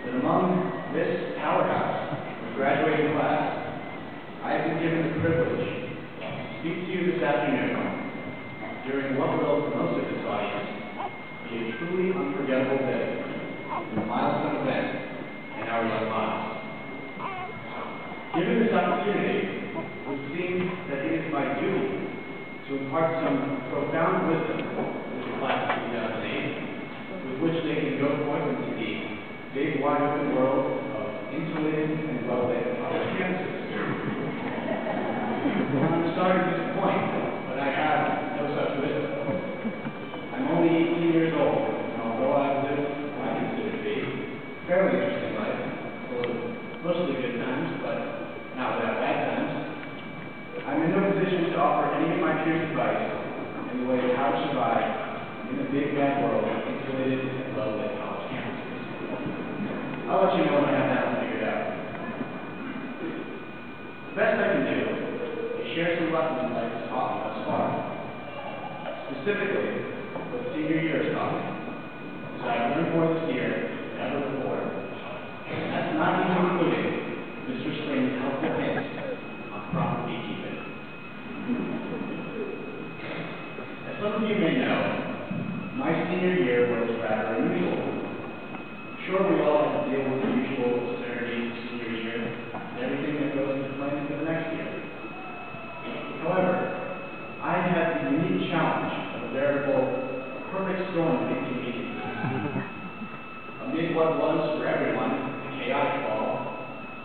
that among this powerhouse of graduating class, I have been given the privilege to speak to you this afternoon during what will, for most of this audience, be a truly unforgettable day, a milestone event in our young lives. Given this opportunity, it would seem that it is my duty to impart some profound wisdom to the class of 2008, with which they can go forth into the big, wide open world of insulated and well-lit college campuses. I'm sorry to disappoint, but I have no such wisdom. I'm only 18 years old, and although I've lived what I consider to be a fairly interesting life, full of mostly good times, but not without bad times, I'm in no position to offer any of my peers advice in the way of how to survive in the big bad world of insulated and well-lit college campuses. I'll let you know when I have that one figured out. The best I can do is share some lessons I've taught me thus far. Specifically, what senior year has taught me is I've learned more this year than ever before. And that's not even including Mr. Spring's helpful hints on proper beekeeping. As some of you may know, my senior year was rather unusual. Sure, we all have to deal with the usual absurdity of senior year and everything that goes into planning for the next year. However, I had the unique challenge of a veritable perfect storm of inconveniences. Amid what was, for everyone, a chaotic fall,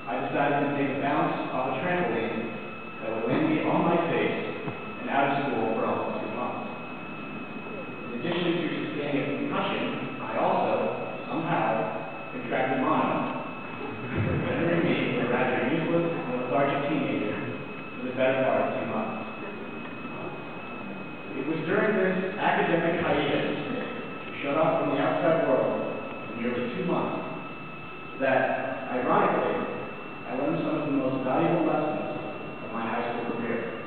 I decided to take a bounce off a trampoline that would land me on my face and out of school for almost 2 months. In addition to sustaining a concussion, I also, somehow, contracted mono, rendering me a rather useless and lethargic teenager for the better part of 2 months. It was during this academic hiatus, shut off from the outside world for nearly 2 months, that, ironically, I learned some of the most valuable lessons of my high school career.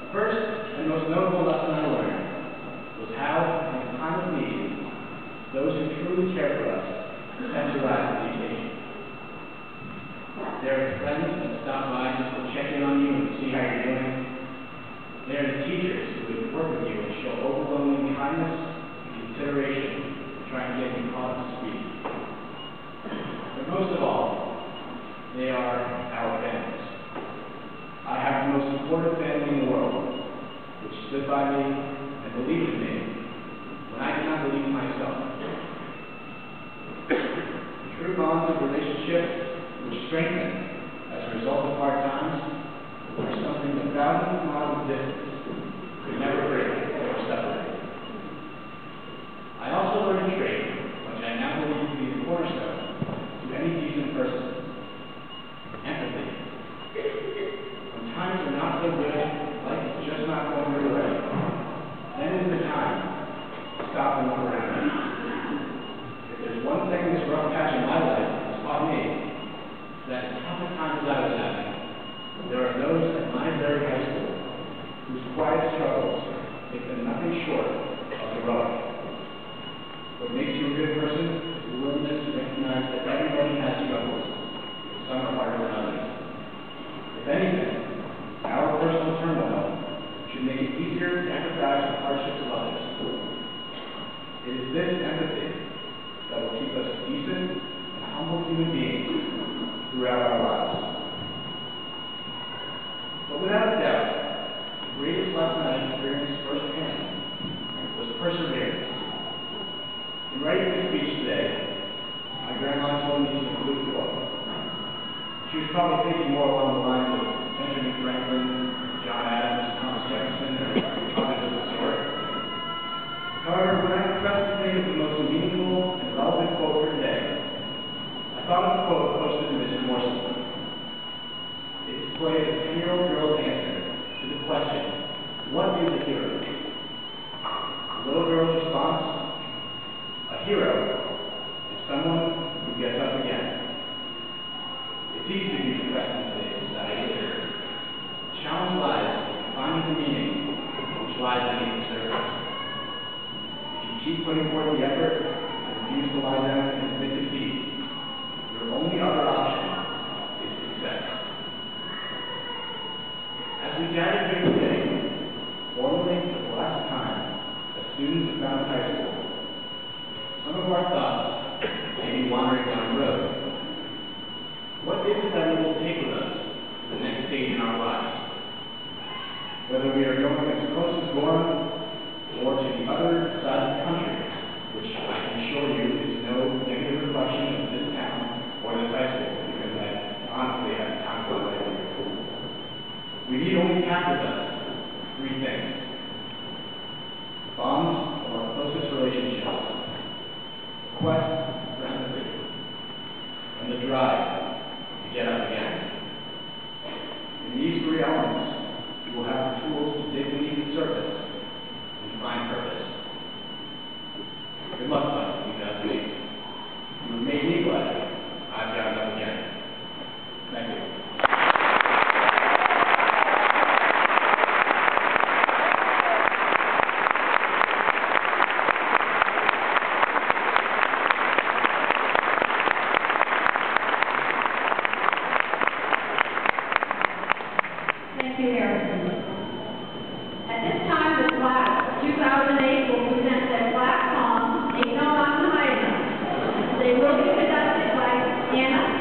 The first and most notable lesson I learned was how, in a time of need, those who truly care for us tend to rise to the occasion. There are friends that stop by just to check in on you and see how you're doing. There are the teachers who would work with you and show overwhelming kindness and consideration in trying to get you caught up to speed. But most of all, they are our families. I have the most supportive family in the world, which stood by me and believed in me when I did not believe in myself. The true bonds of relationship which strengthen as a result of hard times are something that thousands of miles of distance could never break or separate. I also learned a trait which I now believe to be the cornerstone to any decent person: empathy. When times are not so good, life is just not going your way, then is the time to stop and look around you. If there's one thing this rough patch in my life has taught me, it's that as tough a time as I was having, there are those at my very high school whose quiet struggles make them nothing short of heroic. What makes you a good person is the willingness to recognize that everybody has struggles, and some are harder than others. If anything, our personal turmoil should make it easier to empathize with the hardships of others. It is this empathy that will keep us decent and humble human beings throughout our lives. But without a doubt, the greatest lesson I experienced firsthand was perseverance. In writing this speech today, my grandma told me to include a quote. She was probably thinking more along the lines of Benjamin Franklin, John Adams, Thomas Jefferson, or others of the sort. However, when I pressed to think of the most meaningful and relevant quote for today, I thought of a quote posted in Mr. Morrison. It displayed a 10-year-old girl's answer to the question, "What is a hero?" The little girl's response, "A hero is someone who gets up again." It's easy to be depressed in today's society. The challenge lies in finding the meaning which lies beneath the surface. If you keep putting forth the effort and refuse to lie down and admit defeat, quest for empathy, and the drive to get up again. In these three elements, you will have the tools to dig beneath the surface and find purpose. Good luck, bud. You got me. You have made me glad I've gotten up again. Thank you. Thank you, Harrison. At this time, the class of 2008 will present their class song, Ain't No Mountain High Enough. They will be conducted by Anna